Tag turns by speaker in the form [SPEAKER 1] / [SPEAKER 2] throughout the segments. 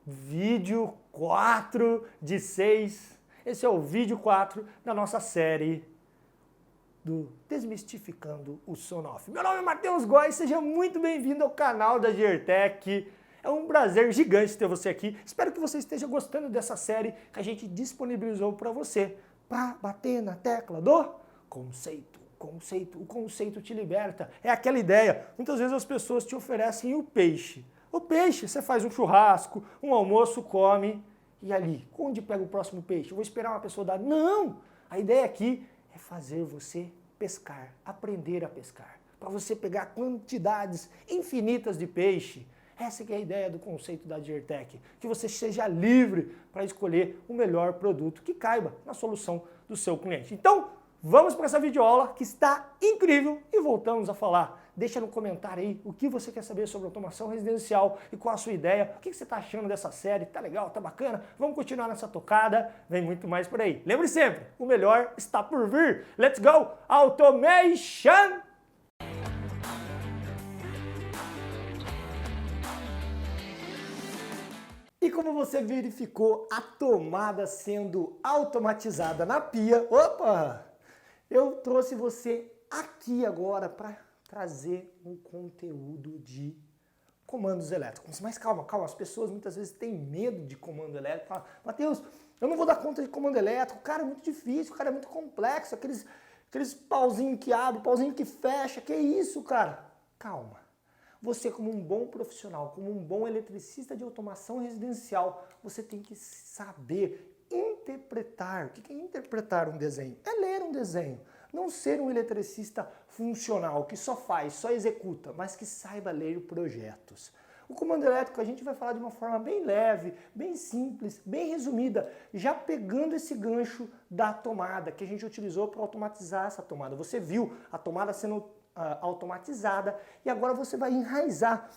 [SPEAKER 1] Vídeo 4 de 6. Esse é o vídeo 4 da nossa série do Desmistificando o Sonoff. Meu nome é Matheus Góes, seja muito bem-vindo ao canal da Gertech. É um prazer gigante ter você aqui. Espero que você esteja gostando dessa série que a gente disponibilizou para você, para bater na tecla do conceito. O conceito te liberta. É aquela ideia. Muitas vezes as pessoas te oferecem o peixe. O peixe, você faz um churrasco, um almoço, come, e ali, onde pega o próximo peixe? Eu vou esperar uma pessoa dar. Não! A ideia aqui é fazer você pescar, aprender a pescar, para você pegar quantidades infinitas de peixe. Essa que é a ideia do conceito da Gertech, que você seja livre para escolher o melhor produto que caiba na solução do seu cliente. Então, vamos para essa videoaula que está incrível e voltamos a falar. Deixa no comentário aí o que você quer saber sobre automação residencial e qual a sua ideia, o que você está achando dessa série, tá legal, tá bacana? Vamos continuar nessa tocada, vem muito mais por aí. Lembre sempre, o melhor está por vir. Let's go, automation! E como você verificou a tomada sendo automatizada na pia, eu trouxe você aqui agora para trazer um conteúdo de comandos elétricos. Mas calma, as pessoas muitas vezes têm medo de comando elétrico. Falam, Matheus, eu não vou dar conta de comando elétrico, cara, é muito difícil, cara, é muito complexo, aqueles pauzinho que abre, pauzinho que fecha, que isso, cara? Calma. Você, como um bom profissional, como um bom eletricista de automação residencial, você tem que saber interpretar. O que é interpretar um desenho? É ler um desenho. Não ser um eletricista funcional, que só faz, só executa, mas que saiba ler projetos. O comando elétrico a gente vai falar de uma forma bem leve, bem simples, bem resumida, já pegando esse gancho da tomada que a gente utilizou para automatizar essa tomada. Você viu a tomada sendo automatizada e agora você vai enraizar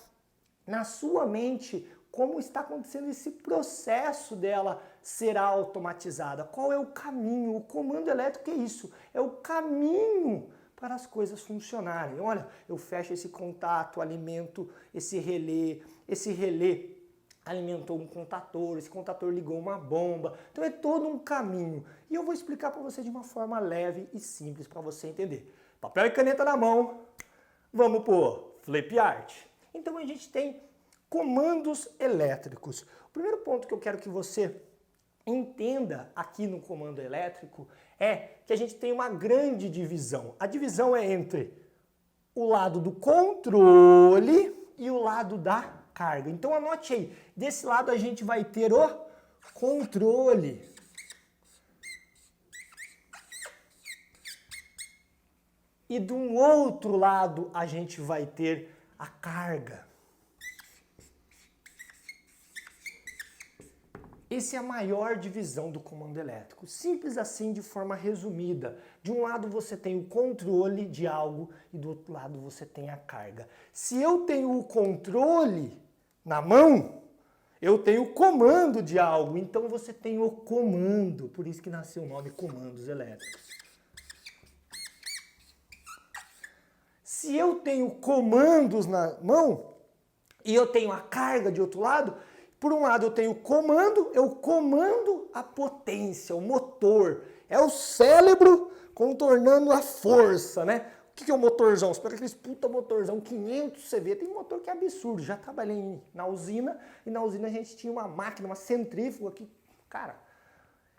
[SPEAKER 1] na sua mente como está acontecendo esse processo dela ser automatizada. Qual é o caminho? O comando elétrico é isso, é o caminho para as coisas funcionarem. Olha, eu fecho esse contato, alimento esse relé alimentou um contator, esse contator ligou uma bomba. Então é todo um caminho. E eu vou explicar para você de uma forma leve e simples para você entender. Papel e caneta na mão, vamos pro flip art. Então a gente tem comandos elétricos. O primeiro ponto que eu quero que você entenda aqui no comando elétrico é que a gente tem uma grande divisão. A divisão é entre o lado do controle e o lado da carga. Então anote aí, desse lado a gente vai ter o controle. E de um outro lado a gente vai ter a carga. Essa é a maior divisão do comando elétrico. Simples assim, de forma resumida. De um lado você tem o controle de algo e do outro lado você tem a carga. Se eu tenho o controle na mão, eu tenho o comando de algo. Então você tem o comando. Por isso que nasceu o nome comandos elétricos. Se eu tenho comandos na mão e eu tenho a carga de outro lado, por um lado eu tenho o comando, eu comando a potência, o motor. É o cérebro contornando a força, né? O que é o motorzão? Você pega aqueles puta motorzão, 500 CV, tem um motor que é absurdo. Já trabalhei na usina e na usina a gente tinha uma máquina, uma centrífuga que, cara,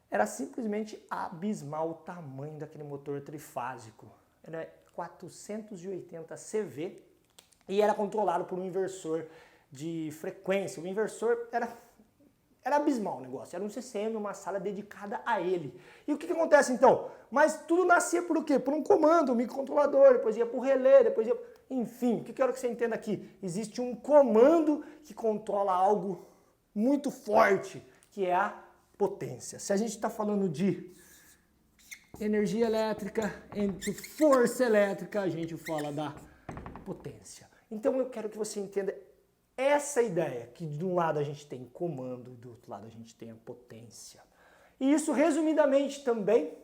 [SPEAKER 1] era simplesmente abismal o tamanho daquele motor trifásico. Era 480 CV e era controlado por um inversor de frequência. O inversor era abismal o negócio, era um CCM, uma sala dedicada a ele. E o que acontece então? Mas tudo nascia por o quê? Por um comando, um microcontrolador, depois ia para o relé, depois ia... Enfim, o que eu quero que você entenda aqui? Existe um comando que controla algo muito forte, que é a potência. Se a gente está falando de energia elétrica, entre força elétrica, a gente fala da potência. Então eu quero que você entenda essa ideia, que de um lado a gente tem comando, do outro lado a gente tem a potência. E isso resumidamente também,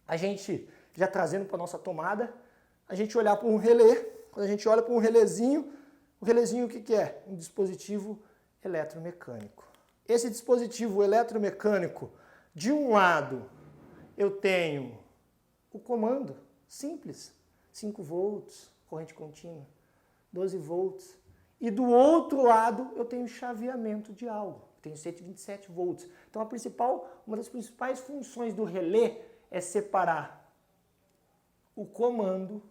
[SPEAKER 1] a gente já trazendo para a nossa tomada, a gente olhar para um relé, quando a gente olha para um relézinho, o relézinho o que é? Um dispositivo eletromecânico. esse dispositivo eletromecânico, de um lado eu tenho o comando simples, 5 volts, corrente contínua, 12 volts. E do outro lado eu tenho chaveamento de algo, tenho 127 volts. Então uma das principais funções do relé é separar o comando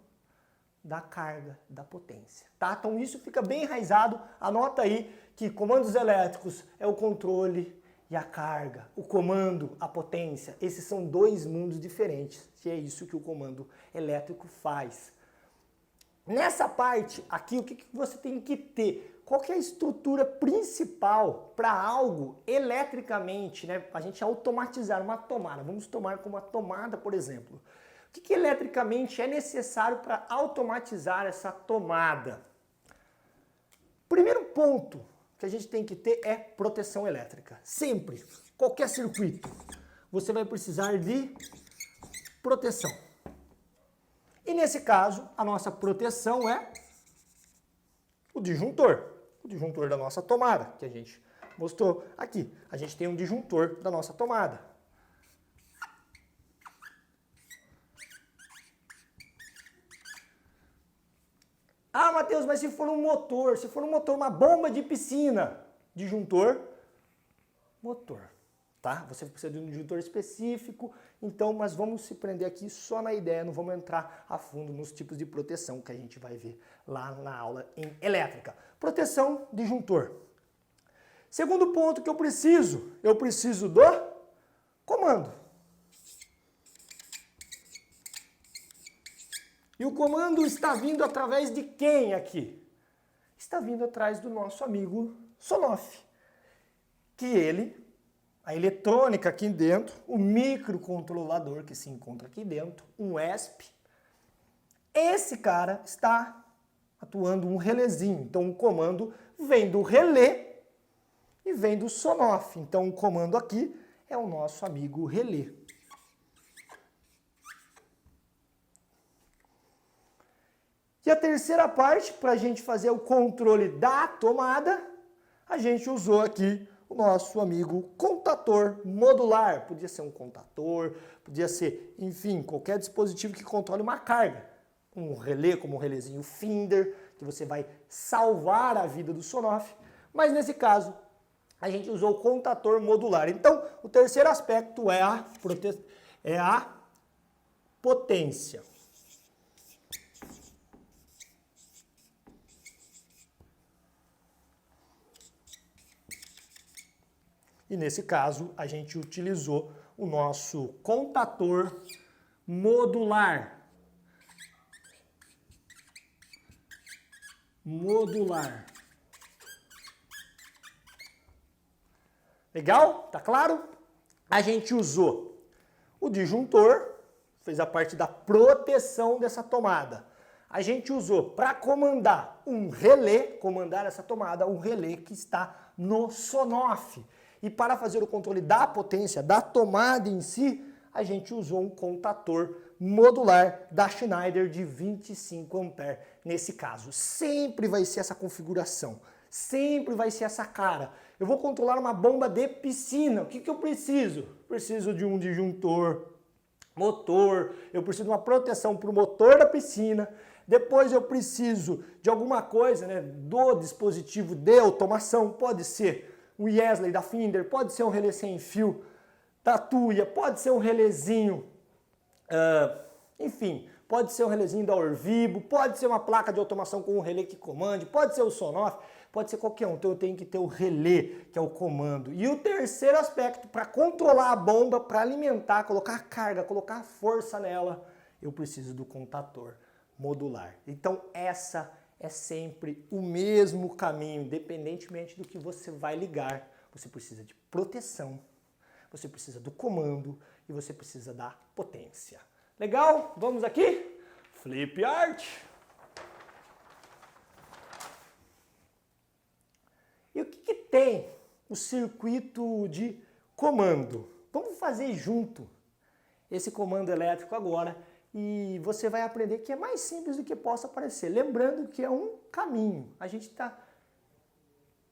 [SPEAKER 1] da carga, da potência, tá? Então isso fica bem enraizado, anota aí que comandos elétricos é o controle e a carga, o comando, a potência, esses são dois mundos diferentes, que é isso que o comando elétrico faz. Nessa parte aqui, o que você tem que ter? Qual que é a estrutura principal para algo eletricamente, né? A gente automatizar uma tomada, vamos tomar como uma tomada, por exemplo. O que eletricamente é necessário para automatizar essa tomada? Primeiro ponto que a gente tem que ter é proteção elétrica. Sempre, qualquer circuito, você vai precisar de proteção. E nesse caso, a nossa proteção é o disjuntor da nossa tomada, que a gente mostrou aqui. A gente tem um disjuntor da nossa tomada. Ah, Matheus, mas se for um motor, uma bomba de piscina, disjuntor, motor, tá? Você precisa de um disjuntor específico, então, mas vamos se prender aqui só na ideia, não vamos entrar a fundo nos tipos de proteção que a gente vai ver lá na aula em elétrica. Proteção, disjuntor. Segundo ponto que eu preciso do comando. E o comando está vindo através de quem aqui? Está vindo atrás do nosso amigo Sonoff. Que ele, a eletrônica aqui dentro, o microcontrolador que se encontra aqui dentro, um ESP, esse cara está atuando um relézinho. Então o comando vem do relé e vem do Sonoff. Então o comando aqui é o nosso amigo relé. E a terceira parte, para a gente fazer o controle da tomada, a gente usou aqui o nosso amigo contator modular. Podia ser um contator, podia ser, enfim, qualquer dispositivo que controle uma carga. Um relé, como um relézinho Finder, que você vai salvar a vida do Sonoff. Mas nesse caso, a gente usou o contator modular. Então, o terceiro aspecto é a potência. E nesse caso, a gente utilizou o nosso contator modular. Legal? Tá claro? A gente usou o disjuntor, fez a parte da proteção dessa tomada. A gente usou para comandar um relé, comandar essa tomada, um relé que está no Sonoff. E para fazer o controle da potência da tomada em si, a gente usou um contator modular da Schneider de 25 A. Nesse caso, sempre vai ser essa configuração, sempre vai ser essa cara. Eu vou controlar uma bomba de piscina. O que eu preciso? Preciso de um disjuntor, motor, eu preciso de uma proteção para o motor da piscina. Depois eu preciso de alguma coisa, né, do dispositivo de automação, pode ser o Yesley da Finder, pode ser um relé sem fio da Tuya, pode ser um relézinho, enfim, pode ser um relézinho da Orvibo, pode ser uma placa de automação com um relé que comande, pode ser o Sonoff, pode ser qualquer um. Então eu tenho que ter o relé, que é o comando. E o terceiro aspecto, para controlar a bomba, para alimentar, colocar carga, colocar força nela, eu preciso do contator modular. Então essa é sempre o mesmo caminho, independentemente do que você vai ligar. Você precisa de proteção, você precisa do comando e você precisa da potência. Legal? Vamos aqui? Flip art. E o que tem o circuito de comando? Vamos fazer junto esse comando elétrico agora. E você vai aprender que é mais simples do que possa parecer. Lembrando que é um caminho. A gente está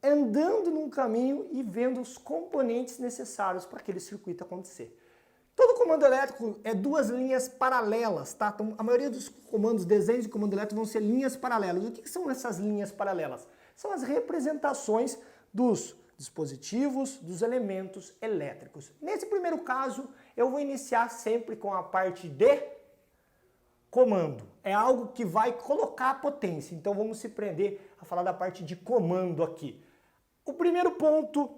[SPEAKER 1] andando num caminho e vendo os componentes necessários para aquele circuito acontecer. Todo comando elétrico é duas linhas paralelas, tá? Então, a maioria dos comandos, desenhos de comando elétrico vão ser linhas paralelas. E o que são essas linhas paralelas? São as representações dos dispositivos, dos elementos elétricos. Nesse primeiro caso, eu vou iniciar sempre com a parte de comando. É algo que vai colocar a potência. Então, vamos se prender a falar da parte de comando aqui. O primeiro ponto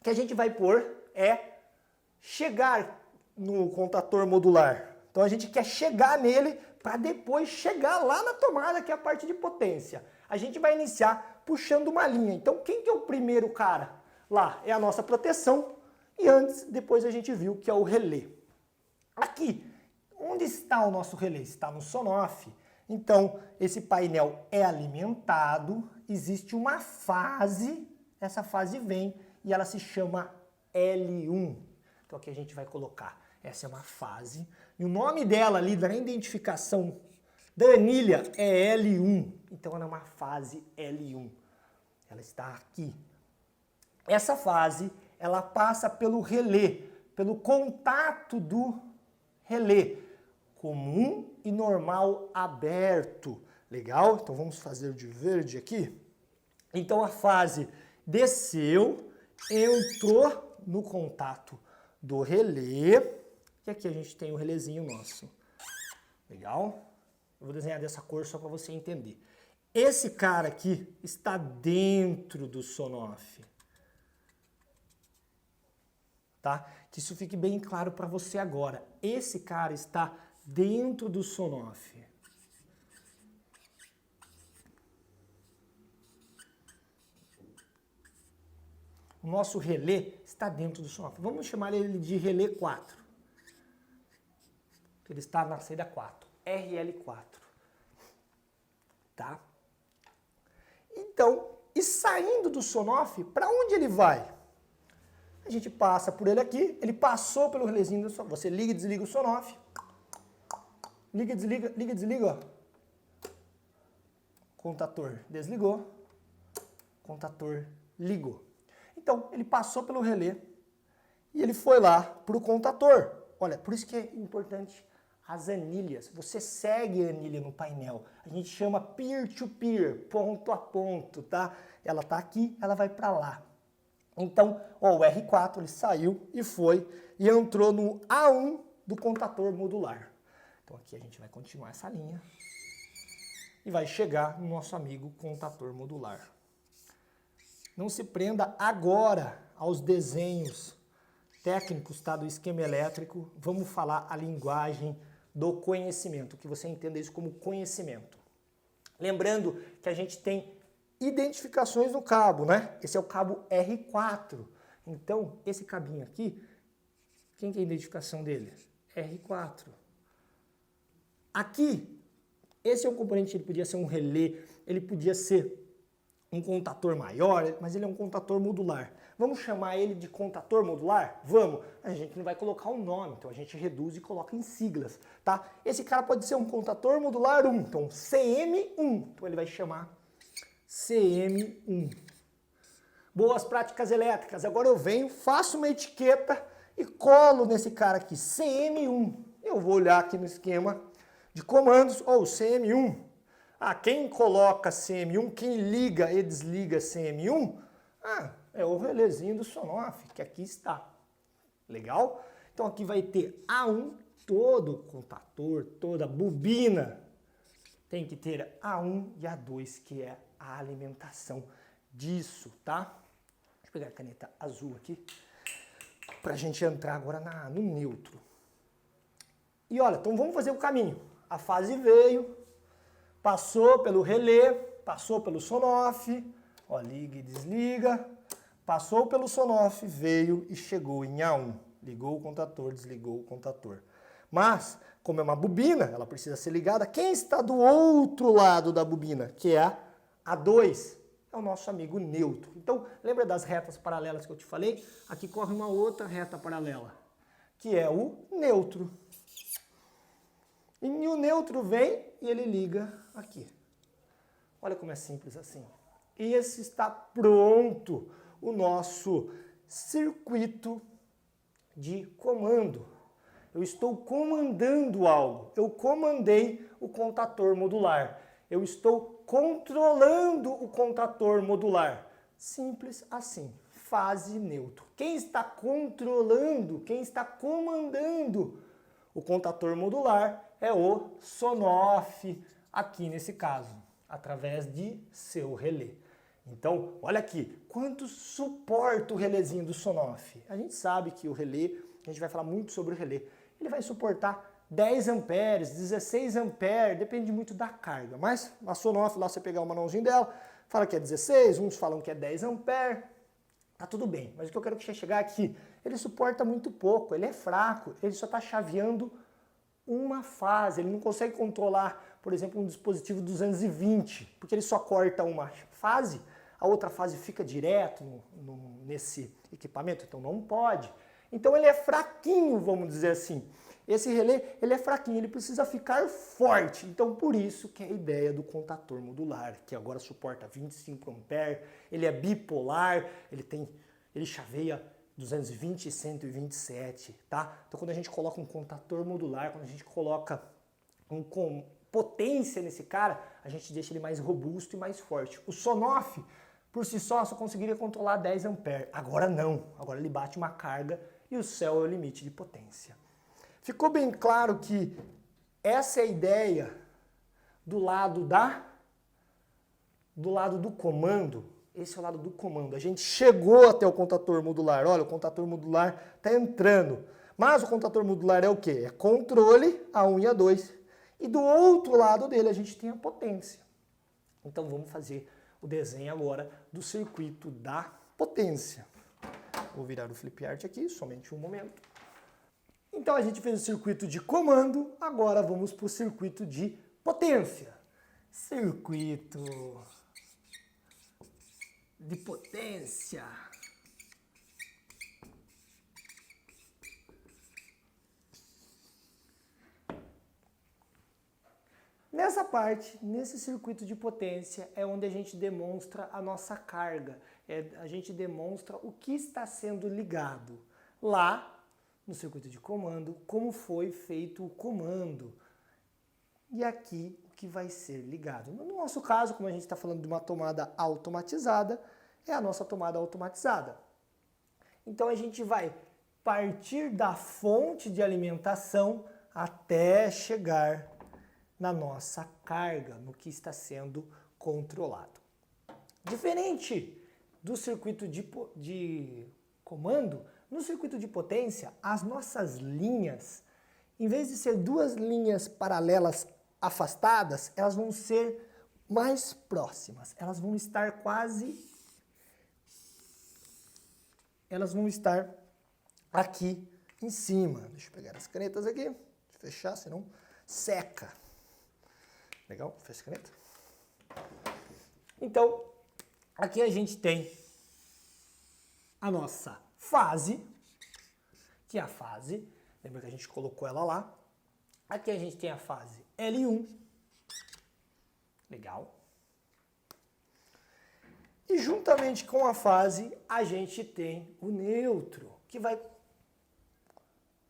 [SPEAKER 1] que a gente vai pôr é chegar no contator modular. Então a gente quer chegar nele para depois chegar lá na tomada, que é a parte de potência. A gente vai iniciar puxando uma linha. Então quem que é o primeiro cara? Lá é a nossa proteção e depois a gente viu que é o relé. Aqui, onde está o nosso relé? Está no SONOFF. Então esse painel é alimentado, existe uma fase, essa fase vem e ela se chama L1. Então aqui a gente vai colocar, essa é uma fase, e o nome dela ali, da identificação da anilha, é L1. Então ela é uma fase L1. Ela está aqui. Essa fase, ela passa pelo relé, pelo contato do relé, comum e normal aberto. Legal? Então vamos fazer de verde aqui. Então a fase desceu, entrou no contato do relé, e aqui a gente tem o relézinho nosso. Legal? Eu vou desenhar dessa cor só para você entender. Esse cara aqui está dentro do SONOFF. Tá? Que isso fique bem claro para você agora. Esse cara está dentro do SONOFF. O nosso relé está dentro do SONOFF. Vamos chamar ele de relé 4. Ele está na saída 4, RL4. Tá? Então, e saindo do SONOFF, para onde ele vai? A gente passa por ele aqui, ele passou pelo relézinho do SONOFF. Você liga e desliga o SONOFF. Liga, desliga, ó. Contator desligou. Contator ligou. Então, ele passou pelo relé e ele foi lá para o contator. Olha, por isso que é importante as anilhas. Você segue a anilha no painel. A gente chama peer-to-peer, ponto a ponto, tá? Ela tá aqui, ela vai para lá. Então, ó, o R4 ele saiu e foi e entrou no A1 do contator modular. Então aqui a gente vai continuar essa linha e vai chegar no nosso amigo contator modular. Não se prenda agora aos desenhos técnicos, tá, do esquema elétrico. Vamos falar a linguagem do conhecimento, que você entenda isso como conhecimento. Lembrando que a gente tem identificações no cabo, né? Esse é o cabo R4. Então, esse cabinho aqui, quem que é a identificação dele? R4. Aqui, esse é um componente, ele podia ser um relé, ele podia ser um contator maior, mas ele é um contator modular. Vamos chamar ele de contator modular? Vamos. A gente não vai colocar um nome, então a gente reduz e coloca em siglas, tá? Esse cara pode ser um contator modular 1, então CM1. Então ele vai chamar CM1. Boas práticas elétricas. Agora eu venho, faço uma etiqueta e colo nesse cara aqui, CM1. Eu vou olhar aqui no esquema de comandos, ou CM1. Ah, quem coloca CM1, quem liga e desliga CM1, é o relézinho do SONOFF, que aqui está. Legal? Então aqui vai ter A1, todo o contator, toda a bobina. Tem que ter A1 e A2, que é a alimentação disso, tá? Deixa eu pegar a caneta azul aqui, para a gente entrar agora no neutro. E olha, então vamos fazer o caminho. A fase veio, passou pelo relé, passou pelo SONOFF, ó, liga e desliga, passou pelo SONOFF, veio e chegou em A1. Ligou o contator, desligou o contator. Mas, como é uma bobina, ela precisa ser ligada. Quem está do outro lado da bobina, que é a A2, é o nosso amigo neutro. Então, lembra das retas paralelas que eu te falei? Aqui corre uma outra reta paralela, que é o neutro. E o neutro vem e ele liga aqui. Olha como é simples assim. esse está pronto o nosso circuito de comando. Eu estou comandando algo. Eu comandei o contator modular. Eu estou controlando o contator modular. Simples assim. Fase neutro. Quem está controlando, quem está comandando o contator modular é o SONOFF, aqui nesse caso, através de seu relé. Então, olha aqui, quanto suporta o relézinho do SONOFF? A gente sabe que o relé, a gente vai falar muito sobre o relé, ele vai suportar 10 amperes, 16 amperes, depende muito da carga. Mas a SONOFF, lá você pegar o manualzinho dela, fala que é 16, uns falam que é 10 amperes, tá tudo bem. Mas o que eu quero que você chegar aqui, ele suporta muito pouco, ele é fraco, ele só está chaveando uma fase, ele não consegue controlar, por exemplo, um dispositivo 220, porque ele só corta uma fase, a outra fase fica direto nesse equipamento, então não pode. Então ele é fraquinho, vamos dizer assim. Esse relé, ele é fraquinho, ele precisa ficar forte. Então por isso que é a ideia do contator modular, que agora suporta 25 amperes, ele é bipolar, ele chaveia 220 e 127, tá? Então quando a gente coloca um contator modular, quando a gente coloca com potência nesse cara, a gente deixa ele mais robusto e mais forte. O SONOFF, por si só conseguiria controlar 10 amperes. Agora não, agora ele bate uma carga e o céu é o limite de potência. Ficou bem claro que essa é a ideia do lado do comando. Esse é o lado do comando. A gente chegou até o contator modular. Olha, o contator modular está entrando. Mas o contator modular é o quê? É controle A1 e A2. E do outro lado dele a gente tem a potência. Então vamos fazer o desenho agora do circuito da potência. Vou virar o flip art aqui, somente um momento. Então a gente fez o circuito de comando, agora vamos para o circuito de potência. Circuito de potência. Nessa parte, nesse circuito de potência, é onde a gente demonstra a nossa carga. A gente demonstra o que está sendo ligado. Lá, no circuito de comando, como foi feito o comando. E aqui, o que vai ser ligado. No nosso caso, como a gente está falando de uma tomada automatizada, é a nossa tomada automatizada. Então a gente vai partir da fonte de alimentação até chegar na nossa carga, no que está sendo controlado. Diferente do circuito de comando, no circuito de potência, as nossas linhas, em vez de ser duas linhas paralelas afastadas, elas vão ser mais próximas. Elas vão estar aqui em cima. Deixa eu pegar as canetas aqui, fechar, senão seca. Legal? Fecha a caneta. Então, aqui a gente tem a nossa fase, que é a fase, lembra que a gente colocou ela lá. Aqui a gente tem a fase L1, legal. E juntamente com a fase, a gente tem o neutro, que vai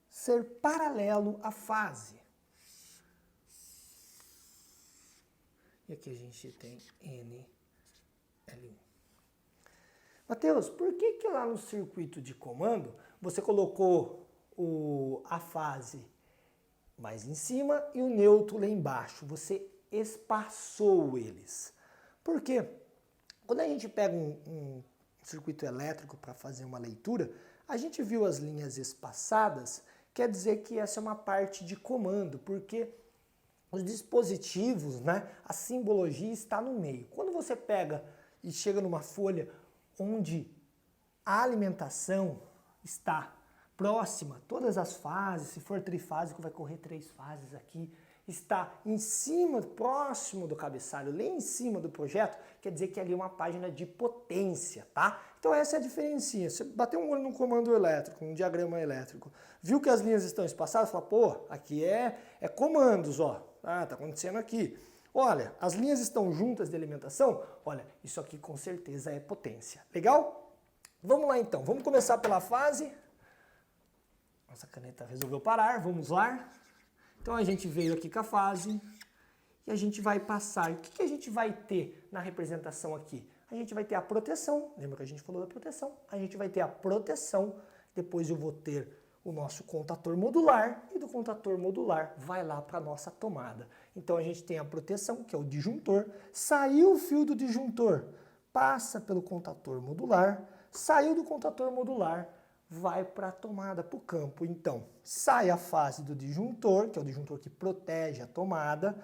[SPEAKER 1] ser paralelo à fase. E aqui a gente tem NL1. Mateus, por que lá no circuito de comando você colocou a fase mais em cima e o neutro lá embaixo? Você espaçou eles. Por quê? Quando a gente pega um circuito elétrico para fazer uma leitura, a gente viu as linhas espaçadas, quer dizer que essa é uma parte de comando, porque os dispositivos, né, a simbologia está no meio. Quando você pega e chega numa folha onde a alimentação está próxima, todas as fases, se for trifásico vai correr 3 fases aqui, está em cima, próximo do cabeçalho, lá em cima do projeto, quer dizer que ali é uma página de potência, tá? Então essa é a diferencinha. Você bateu um olho num comando elétrico, num diagrama elétrico, viu que as linhas estão espaçadas, fala, pô, aqui é comandos, ó, tá acontecendo aqui. Olha, as linhas estão juntas de alimentação? Olha, isso aqui com certeza é potência. Legal? Vamos lá então, vamos começar pela fase. Nossa caneta resolveu parar, vamos lá. Então a gente veio aqui com a fase e a gente vai passar. O que a gente vai ter na representação aqui? A gente vai ter a proteção, lembra que a gente falou da proteção? A gente vai ter a proteção, depois eu vou ter o nosso contator modular e do contator modular vai lá para a nossa tomada. Então a gente tem a proteção, que é o disjuntor, saiu o fio do disjuntor, passa pelo contator modular, saiu do contator modular, vai para a tomada, para o campo. Então, sai a fase do disjuntor, que é o disjuntor que protege a tomada,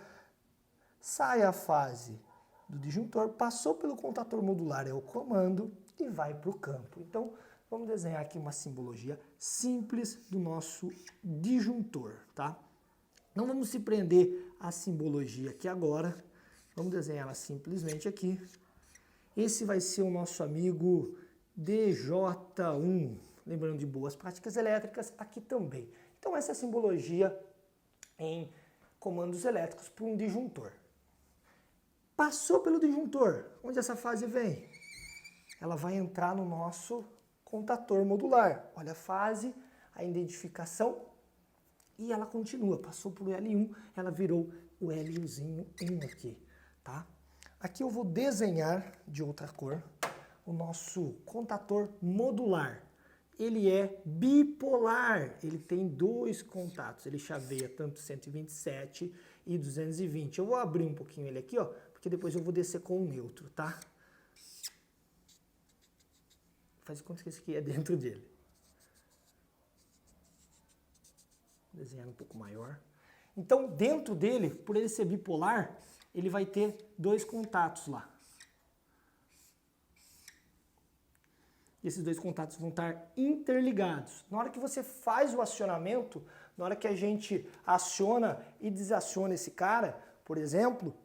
[SPEAKER 1] sai a fase do disjuntor, passou pelo contator modular, é o comando, e vai para o campo. Então, vamos desenhar aqui uma simbologia simples do nosso disjuntor, tá? Não vamos se prender à simbologia aqui agora, vamos desenhar ela simplesmente aqui. Esse vai ser o nosso amigo DJ1, lembrando de boas práticas elétricas aqui também. Então essa é a simbologia em comandos elétricos para um disjuntor. Passou pelo disjuntor, onde essa fase vem? Ela vai entrar no nosso contator modular. Olha a fase, a identificação, e ela continua. Passou por L1, ela virou o L1 aqui, tá? Aqui eu vou desenhar de outra cor o nosso contator modular. Ele é bipolar, ele tem dois contatos, ele chaveia tanto 127 e 220. Eu vou abrir um pouquinho ele aqui, ó, porque depois eu vou descer com o neutro, tá? Faz conta que esse aqui é dentro dele. Vou desenhar um pouco maior. Então, dentro dele, por ele ser bipolar, ele vai ter dois contatos lá. E esses dois contatos vão estar interligados. Na hora que você faz o acionamento, na hora que a gente aciona e desaciona esse cara, por exemplo,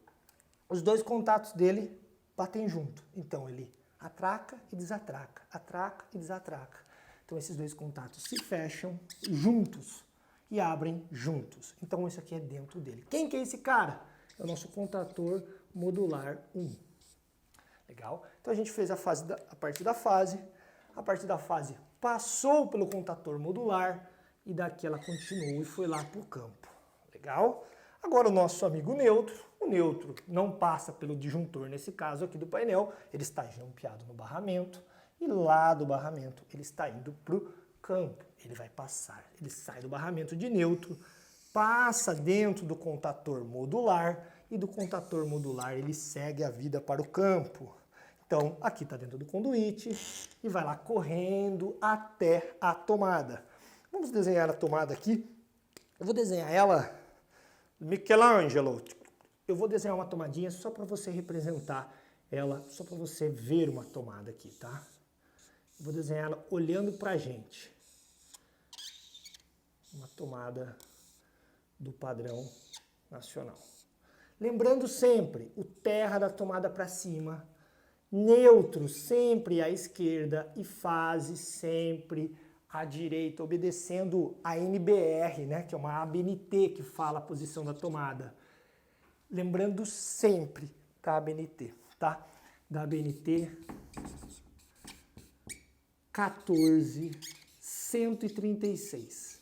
[SPEAKER 1] os dois contatos dele batem junto. Então ele atraca e desatraca, atraca e desatraca. Então esses dois contatos se fecham juntos e abrem juntos. Então isso aqui é dentro dele. Quem que é esse cara? É o nosso contator modular 1. Legal? Então a gente fez a partir da fase. A partir da fase passou pelo contator modular e daqui ela continuou e foi lá para o campo. Legal? Agora o nosso amigo neutro, o neutro não passa pelo disjuntor nesse caso aqui do painel, ele está jampeado no barramento e lá do barramento ele está indo para o campo. Ele vai passar, ele sai do barramento de neutro, passa dentro do contator modular e do contator modular ele segue a vida para o campo. Então, aqui está dentro do conduíte e vai lá correndo até a tomada. Vamos desenhar a tomada aqui. Eu vou desenhar ela, Michelangelo. Eu vou desenhar uma tomadinha só para você representar ela, só para você ver uma tomada aqui, tá? Eu vou desenhar ela olhando para a gente. Uma tomada do padrão nacional. Lembrando sempre, o terra da tomada para cima, neutro sempre à esquerda e fase sempre à direita, obedecendo a NBR, né, que é uma ABNT que fala a posição da tomada. Lembrando sempre da ABNT, tá? Da ABNT 14136.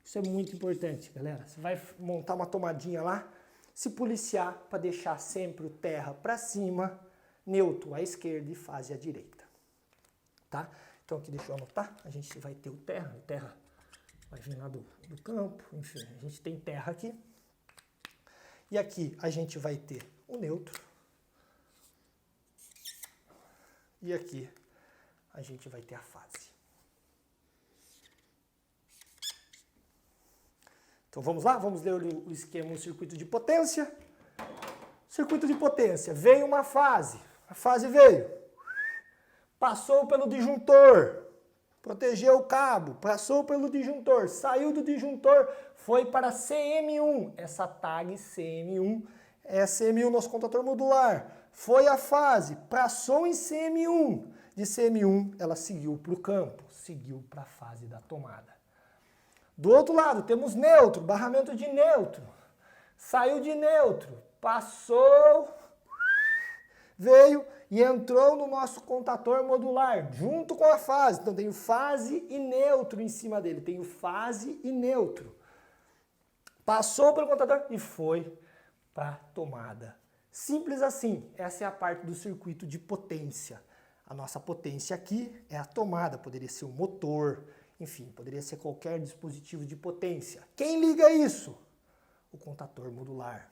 [SPEAKER 1] Isso é muito importante, galera. Você vai montar uma tomadinha lá, se policiar para deixar sempre o terra para cima, neutro à esquerda e fase à direita, tá? Então aqui deixa eu anotar, a gente vai ter o terra vai vir lá do campo, enfim, a gente tem terra aqui. E aqui a gente vai ter o neutro. E aqui a gente vai ter a fase. Então vamos lá, vamos ler o esquema, o circuito de potência. Circuito de potência, veio uma fase. A fase veio, passou pelo disjuntor, protegeu o cabo, passou pelo disjuntor, saiu do disjuntor, foi para CM1. Essa tag CM1 é CM1 nosso contator modular. Foi a fase, passou em CM1. De CM1 ela seguiu para o campo, seguiu para a fase da tomada. Do outro lado temos neutro, barramento de neutro. Saiu de neutro, passou, veio e entrou no nosso contator modular, junto com a fase. Então tenho fase e neutro em cima dele, tenho fase e neutro. Passou pelo contador e foi para a tomada. Simples assim, essa é a parte do circuito de potência. A nossa potência aqui é a tomada, poderia ser o motor, enfim, poderia ser qualquer dispositivo de potência. Quem liga isso? O contador modular.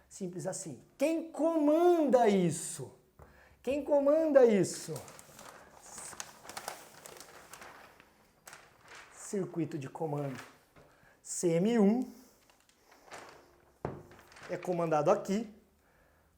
[SPEAKER 1] Simples assim. Quem comanda isso? Quem comanda isso? Circuito de comando. CM1 é comandado aqui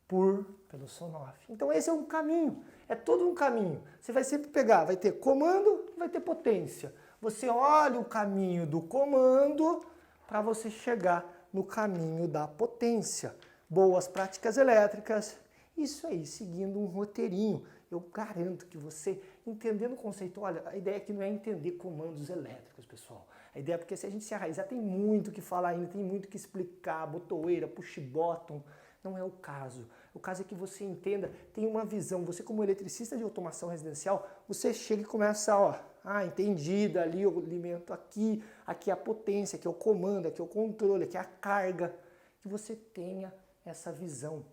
[SPEAKER 1] pelo Sonoff. Então esse é um caminho, é todo um caminho. Você vai sempre pegar, vai ter comando, vai ter potência. Você olha o caminho do comando para você chegar no caminho da potência. Boas práticas elétricas, isso aí, seguindo um roteirinho. Eu garanto que você, entendendo o conceito, olha, a ideia aqui não é entender comandos elétricos, pessoal. A ideia é porque se a gente se arraizar, tem muito o que falar ainda, tem muito o que explicar, botoeira, push button, não é o caso. O caso é que você entenda, tem uma visão. Você como eletricista de automação residencial, você chega e começa, ó, entendi, dali eu alimento aqui, aqui é a potência, aqui é o comando, aqui é o controle, aqui é a carga. Que você tenha essa visão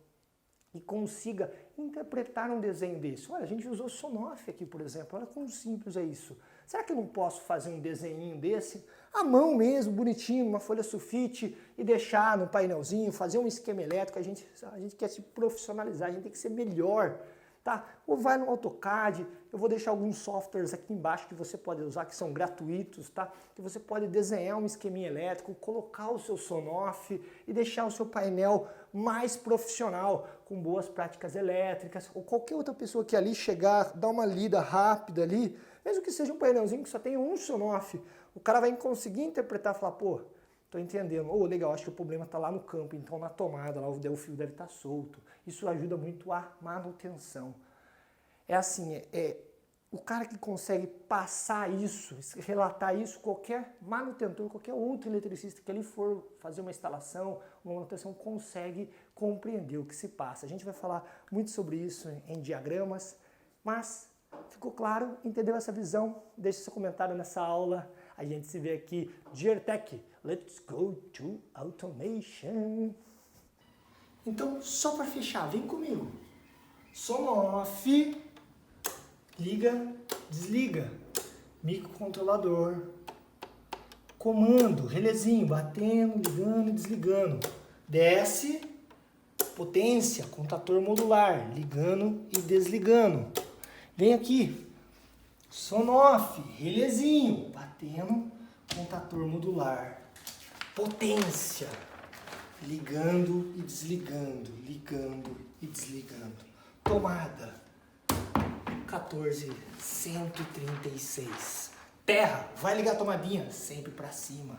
[SPEAKER 1] e consiga interpretar um desenho desse. Olha, a gente usou Sonoff aqui, por exemplo. Olha quão simples é isso. Será que eu não posso fazer um desenhinho desse, à mão mesmo, bonitinho, numa folha sulfite e deixar no painelzinho, fazer um esquema elétrico? A gente quer se profissionalizar, a gente tem que ser melhor, tá? Ou vai no AutoCAD, eu vou deixar alguns softwares aqui embaixo que você pode usar, que são gratuitos, tá? Que você pode desenhar um esqueminha elétrico, colocar o seu Sonoff e deixar o seu painel mais profissional, com boas práticas elétricas, ou qualquer outra pessoa que ali chegar, dar uma lida rápida ali, mesmo que seja um painelzinho que só tenha um Sonoff, o cara vai conseguir interpretar e falar, pô, tô entendendo, legal, acho que o problema está lá no campo, então na tomada, lá o fio deve estar solto. Isso ajuda muito a manutenção. É assim, o cara que consegue passar isso, relatar isso, qualquer manutentor, qualquer outro eletricista que ele for fazer uma instalação, uma manutenção, consegue compreender o que se passa. A gente vai falar muito sobre isso em diagramas, mas ficou claro? Entendeu essa visão? Deixe seu comentário nessa aula. A gente se vê aqui. GearTech, let's go to automation. Então, só para fechar, vem comigo. Sonoff, liga, desliga. Microcontrolador, comando, relezinho, batendo, ligando e desligando. Desce, potência, contador modular, ligando e desligando. Vem aqui, Sonoff, relezinho, batendo, contador modular, potência, ligando e desligando, ligando e desligando. Tomada, 14136. Terra, vai ligar a tomadinha, sempre para cima.